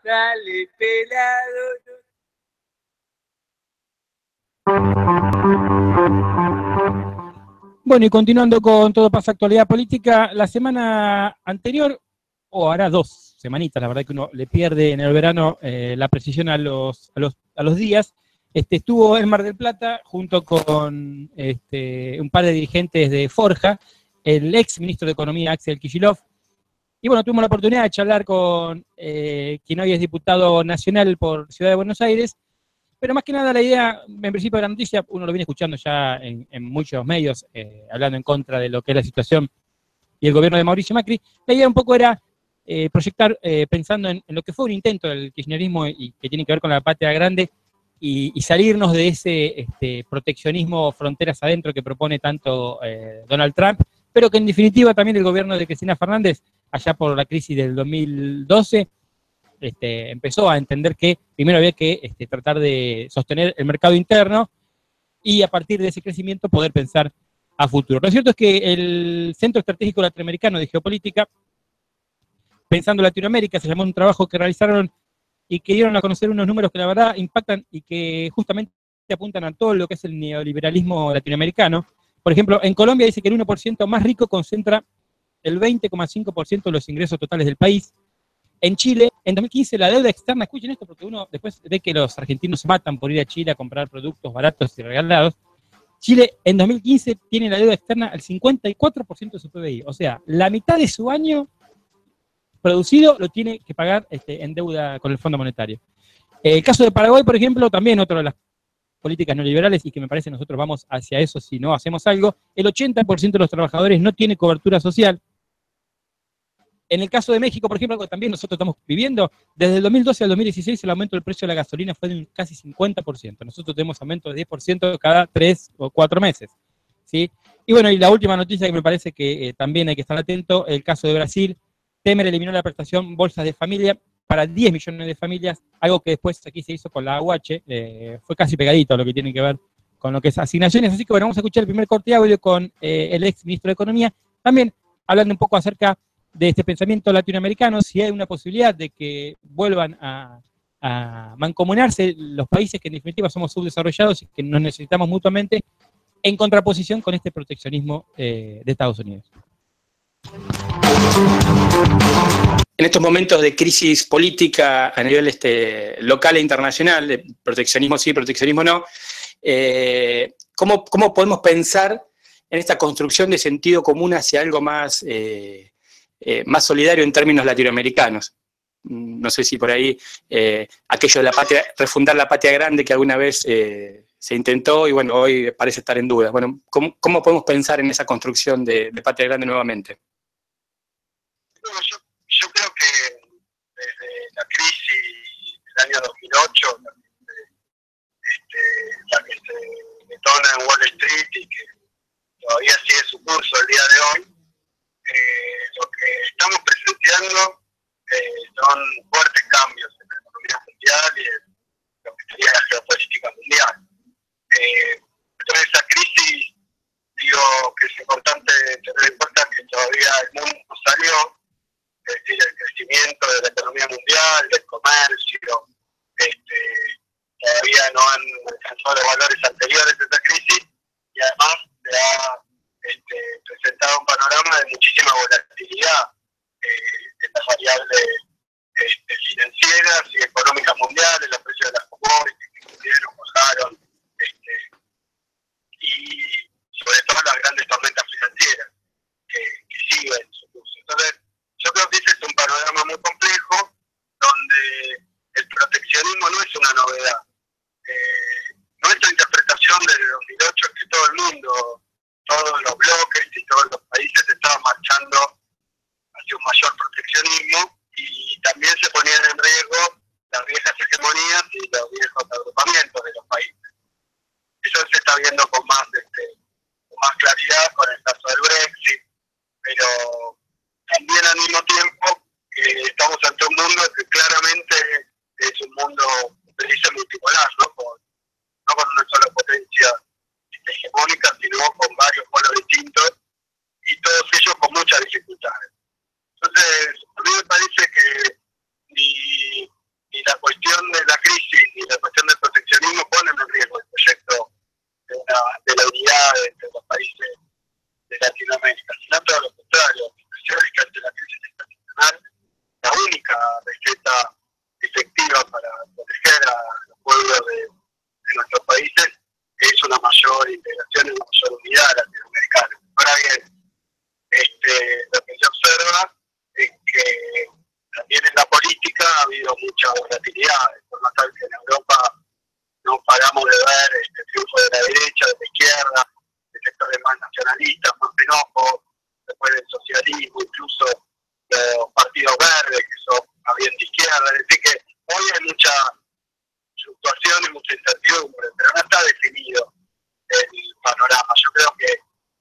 Dale, pelado. Bueno, y continuando con Todo Pasa Actualidad Política, la semana anterior, o hará 2 semanitas, la verdad que uno le pierde en el verano la precisión a los días, estuvo en Mar del Plata junto con un par de dirigentes de Forja, el ex ministro de Economía Axel Kicillof, y bueno, tuvimos la oportunidad de charlar con quien hoy es diputado nacional por Ciudad de Buenos Aires, pero más que nada la idea, en principio de la noticia, uno lo viene escuchando ya en muchos medios, hablando en contra de lo que es la situación y el gobierno de Mauricio Macri. La idea un poco era proyectar, pensando en lo que fue un intento del kirchnerismo y que tiene que ver con la patria grande, y salirnos de ese proteccionismo fronteras adentro que propone tanto Donald Trump, pero que en definitiva también el gobierno de Cristina Fernández, allá por la crisis del 2012, empezó a entender que primero había que tratar de sostener el mercado interno y a partir de ese crecimiento poder pensar a futuro. Lo cierto es que el Centro Estratégico Latinoamericano de Geopolítica, Pensando Latinoamérica, se llamó un trabajo que realizaron y que dieron a conocer unos números que la verdad impactan y que justamente apuntan a todo lo que es el neoliberalismo latinoamericano. Por ejemplo, en Colombia dice que el 1% más rico concentra el 20,5% de los ingresos totales del país. En Chile, en 2015, la deuda externa, escuchen esto porque uno después ve que los argentinos se matan por ir a Chile a comprar productos baratos y regalados. Chile en 2015 tiene la deuda externa al 54% de su PBI, o sea, la mitad de su año producido lo tiene que pagar en deuda con el Fondo Monetario. El caso de Paraguay, por ejemplo, también otra de las políticas neoliberales y que me parece nosotros vamos hacia eso si no hacemos algo, el 80% de los trabajadores no tiene cobertura social. En el caso de México, por ejemplo, algo que también nosotros estamos viviendo, desde el 2012 al 2016 el aumento del precio de la gasolina fue de un casi 50%. Nosotros tenemos aumento de 10% cada 3 o 4 meses. ¿Sí? Y bueno, y la última noticia que me parece que también hay que estar atento, el caso de Brasil. Temer eliminó la prestación bolsas de familia para 10 millones de familias, algo que después aquí se hizo con la AUH, fue casi pegadito a lo que tiene que ver con lo que es asignaciones. Así que bueno, vamos a escuchar el primer corte de audio con el ex ministro de Economía, también hablando un poco acerca de este pensamiento latinoamericano, si hay una posibilidad de que vuelvan a mancomunarse los países que en definitiva somos subdesarrollados y que nos necesitamos mutuamente, en contraposición con este proteccionismo de Estados Unidos. En estos momentos de crisis política a nivel local e internacional, de proteccionismo sí, proteccionismo no, ¿cómo podemos pensar en esta construcción de sentido común hacia algo más solidario en términos latinoamericanos? No sé si por ahí aquello de la patria, refundar la patria grande que alguna vez se intentó y bueno, hoy parece estar en duda. Bueno, ¿cómo podemos pensar en esa construcción de patria grande nuevamente? Bueno, yo creo que desde la crisis del año 2008, la que se detona en Wall Street y que todavía sigue su curso el día de hoy, lo que estamos presenciando son fuertes cambios en la economía mundial y en lo que sería la geopolítica mundial. Dentro de esa crisis, digo que es importante tener en cuenta que todavía el mundo no salió, es decir, el crecimiento de la economía mundial, del comercio, todavía no han alcanzado los valores anteriores de esa crisis y además se ha presentado un panorama de muchísima volatilidad en las variables financieras y económicas mundiales, los precios de las commodities que subieron, bajaron, y sobre todo las grandes tormentas financieras que siguen su curso. Entonces, yo creo que ese es un panorama muy complejo, donde el proteccionismo no es una novedad. Nuestra interpretación desde 2008 es que todo el mundo, todos los bloques y todos los países estaban marchando hacia un mayor proteccionismo y también se ponían en riesgo las viejas hegemonías y los viejos agrupamientos de los países. Eso se está viendo con más claridad con el caso del Brexit, pero también al mismo tiempo estamos ante un mundo que claramente es un mundo que dice multipolar, no con una sola potencia hegemónica, sino con varios polos distintos y todos ellos con muchas dificultades. Entonces, a mí me parece mucha volatilidad, de forma tal que en Europa no paramos de ver triunfo de la derecha, de la izquierda, de sectores más nacionalistas, más xenófobos, después del socialismo, incluso los partidos verdes, que son más bien de izquierda. Es decir, que hoy hay mucha fluctuación y mucha incertidumbre, pero no está definido el panorama. Yo creo que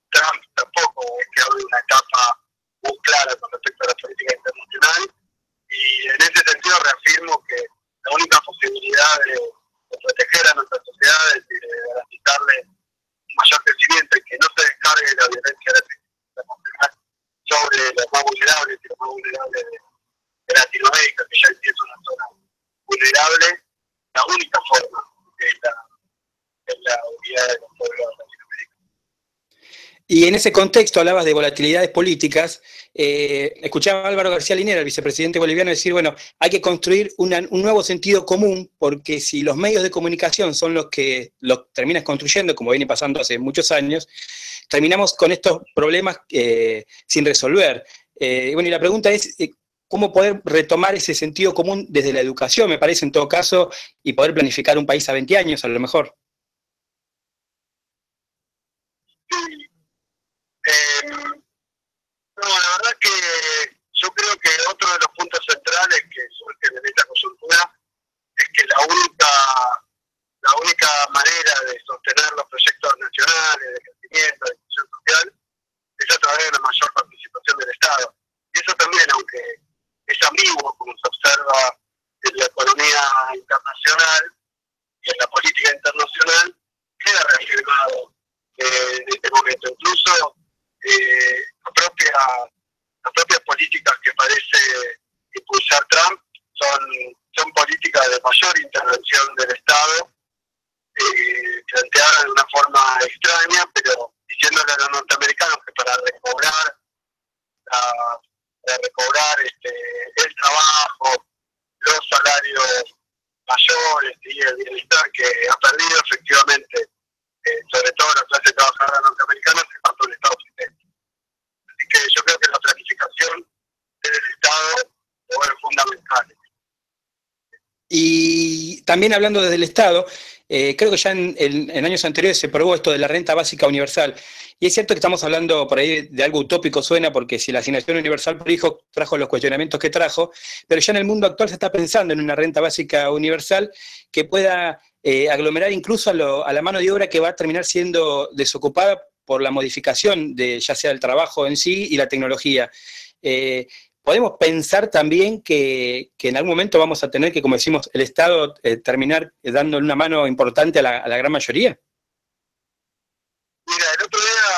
Trump tampoco es que abre una etapa muy clara con respecto a la política internacional, y en ese sentido reafirmo que la única posibilidad de proteger a nuestras sociedades y de garantizarle un mayor crecimiento y que no se descargue la violencia sobre los más vulnerables y los más vulnerables de Latinoamérica, que ya es una zona vulnerable, la única forma es la unidad de los pueblos latinoamericanos. Y en ese contexto hablabas de volatilidades políticas. Escuchaba a Álvaro García Linera, el vicepresidente boliviano, decir, bueno, hay que construir un nuevo sentido común, porque si los medios de comunicación son los que lo terminan construyendo, como viene pasando hace muchos años, terminamos con estos problemas sin resolver. Bueno, y la pregunta es, ¿cómo poder retomar ese sentido común desde la educación, me parece, en todo caso, y poder planificar un país a 20 años, a lo mejor? No, la verdad que yo creo que otro de los puntos centrales que surgen en esta coyuntura es que la única manera de sostener los proyectos nacionales de crecimiento, de inclusión social, es a través de una mayor participación del Estado. Y eso también, aunque es ambiguo, como se observa en la economía internacional y en la política internacional, queda reafirmado en este momento. Incluso las propias políticas que parece impulsar Trump son políticas de mayor intervención del Estado, planteadas de una forma extraña, pero diciéndole a los norteamericanos que para recobrar el trabajo, los salarios mayores y el bienestar que ha perdido efectivamente, sobre todo la clase trabajadora norteamericana, se falta un Estado presente. Así que yo creo que la planificación del Estado es fundamental. Y también hablando desde el Estado, creo que ya en años anteriores se probó esto de la renta básica universal. Y es cierto que estamos hablando por ahí de algo utópico, suena, porque si la asignación universal por hijo trajo los cuestionamientos que trajo, pero ya en el mundo actual se está pensando en una renta básica universal que pueda aglomerar incluso a la mano de obra que va a terminar siendo desocupada por la modificación de ya sea el trabajo en sí y la tecnología. ¿Podemos pensar también que en algún momento vamos a tener que, como decimos, el Estado terminar dando una mano importante a la gran mayoría? Mira, el otro día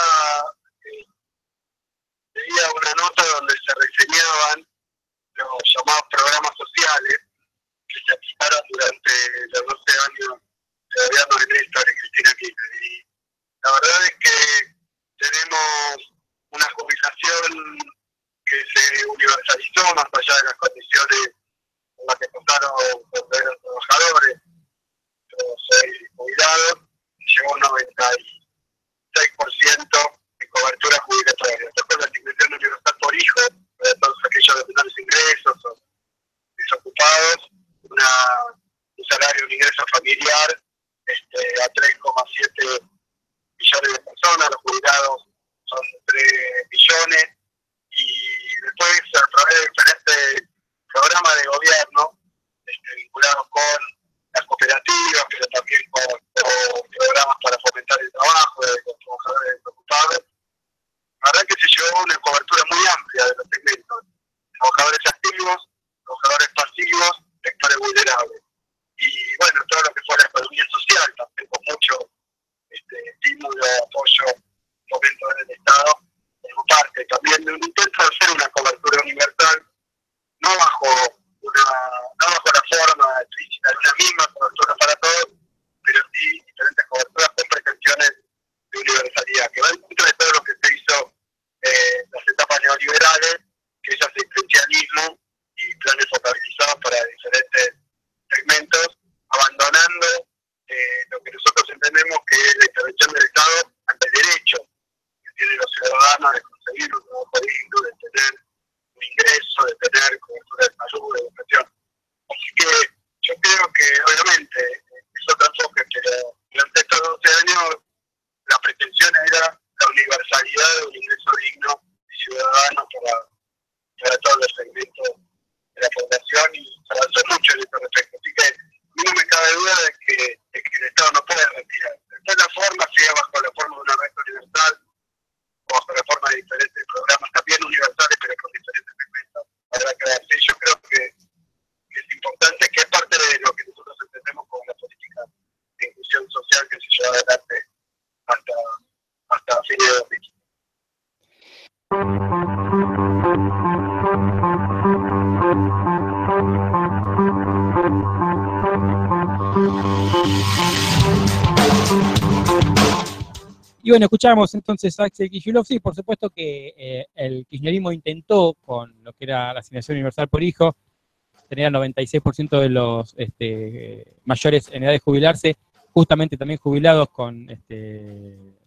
leía una nota donde se reseñaban los llamados programas sociales que se aplicaron durante los 12 años de gobierno de Néstor y Cristina Kirchner. Y la verdad es que tenemos una jubilación que se universalizó más allá de las condiciones en las que pasaron los trabajadores. Yo soy jubilado y llegó un 96% de cobertura jubilatoria. Después la asignación universal por hijo, para todos aquellos de menores ingresos o desocupados, un salario, un ingreso familiar a 3,7 millones de personas, los jubilados son 3 millones. Y después a través de diferentes programas de gobierno vinculados con las cooperativas, pero también con programas para fomentar el trabajo de los trabajadores desocupados, la verdad que se llevó una cobertura muy amplia de los segmentos: trabajadores activos, trabajadores pasivos, sectores vulnerables. Y bueno, todo lo que fue la economía social, también con mucho estímulo, apoyo, fomento del Estado, como parte también de un intento de hacer una cobertura universal, no bajo una Y bueno, escuchamos entonces a Axel Kicillof. Sí, por supuesto que el kirchnerismo intentó, con lo que era la asignación universal por hijo, tener al 96% de los mayores en edad de jubilarse, justamente también jubilados con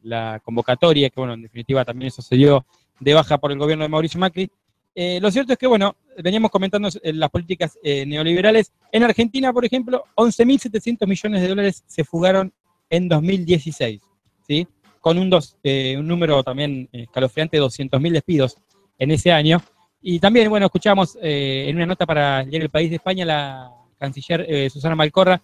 la convocatoria, que bueno, en definitiva también eso se dio de baja por el gobierno de Mauricio Macri. Lo cierto es que, bueno, veníamos comentando las políticas neoliberales. En Argentina, por ejemplo, 11.700 millones de dólares se fugaron en 2016, ¿sí? Con un número también escalofriante de 200.000 despidos en ese año. Y también, bueno, escuchamos en una nota para el diario El País de España, la canciller Susana Malcorra,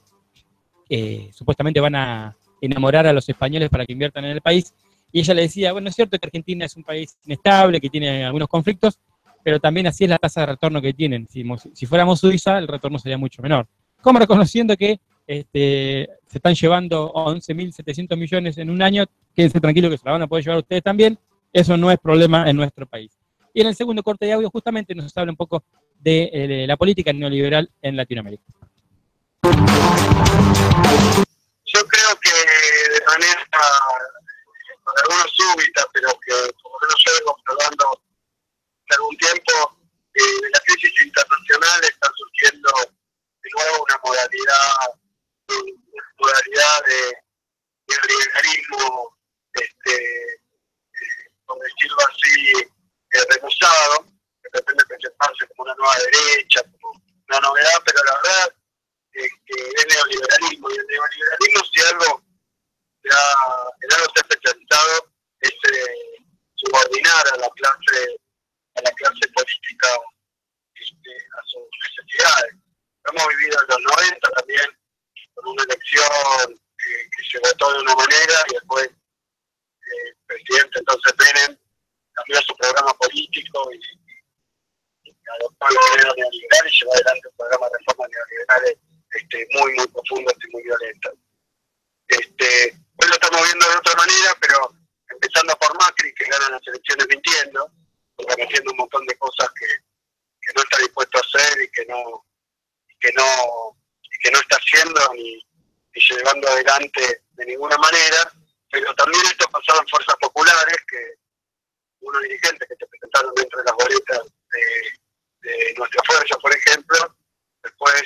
supuestamente van a enamorar a los españoles para que inviertan en el país, y ella le decía, bueno, es cierto que Argentina es un país inestable, que tiene algunos conflictos, pero también así es la tasa de retorno que tienen. Si fuéramos Suiza, el retorno sería mucho menor. Como reconociendo que se están llevando 11.700 millones en un año, quédense tranquilos que se la van a poder llevar ustedes también, eso no es problema en nuestro país. Y en el segundo corte de audio justamente nos habla un poco de la política neoliberal en Latinoamérica. Yo creo que de manera, por algunos súbita, pero que como no se vengo observando hace algún tiempo, de la crisis internacional está surgiendo de nuevo una modalidad de neoliberalismo, por decirlo así, remusado, que pretende presentarse como una nueva derecha, como una novedad, pero la verdad es que es neoliberalismo, y el neoliberalismo, si algo se ha especializado, es subordinar a la clase política a sus necesidades. Hemos vivido en los 90 también con una elección que se votó de una manera y después el presidente entonces Menem cambió su programa político y adoptó el modelo neoliberal y llevó adelante un programa de reformas neoliberales muy, muy profundas y muy violentas. Hoy lo estamos viendo de otra manera, pero empezando por Macri, que gana las elecciones mintiendo, haciendo un montón de cosas que no está dispuesto a hacer y que no está haciendo ni llevando adelante de ninguna manera, pero también esto ha pasado en fuerzas populares, que unos dirigentes que se presentaron dentro de las boletas de nuestra fuerza, por ejemplo, después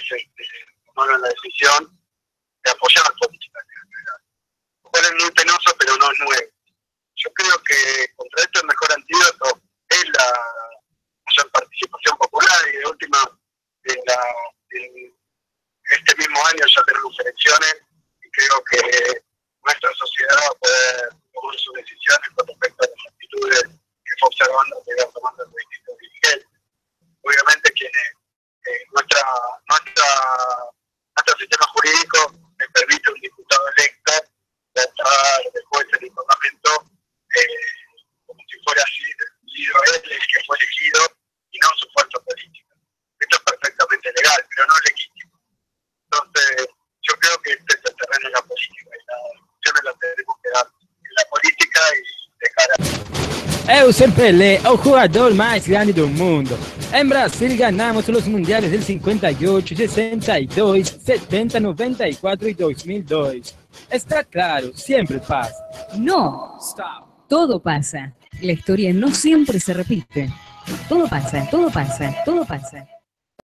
tomaron la decisión de apoyar políticas neoliberales, lo cual es muy penoso, pero no es nuevo. Yo creo que contra esto el mejor antídoto es la mayor participación popular, y de última, en este mismo año ya tenemos elecciones, y creo que nuestra sociedad va a poder tomar sus decisiones con respecto a las actitudes que fue observando que iban tomando los distintos dirigentes. Obviamente nuestro sistema jurídico le permite a un diputado electo votar de juez en el Parlamento como si fuera sido él el que fue elegido y no su fuerza política. Esto es perfectamente legal, pero no legítimo. Entonces, yo creo que este es el terreno de la política, y las discusiones las tenemos que dar en la política y dejar a... Euser Pelé é o jogador mais grande do mundo. Em Brasil ganhamos os mundiales del 58, 62, 70, 94 y 2002. Está claro, siempre pasa. No, todo pasa. La historia no siempre se repite. Todo pasa, todo pasa, todo pasa.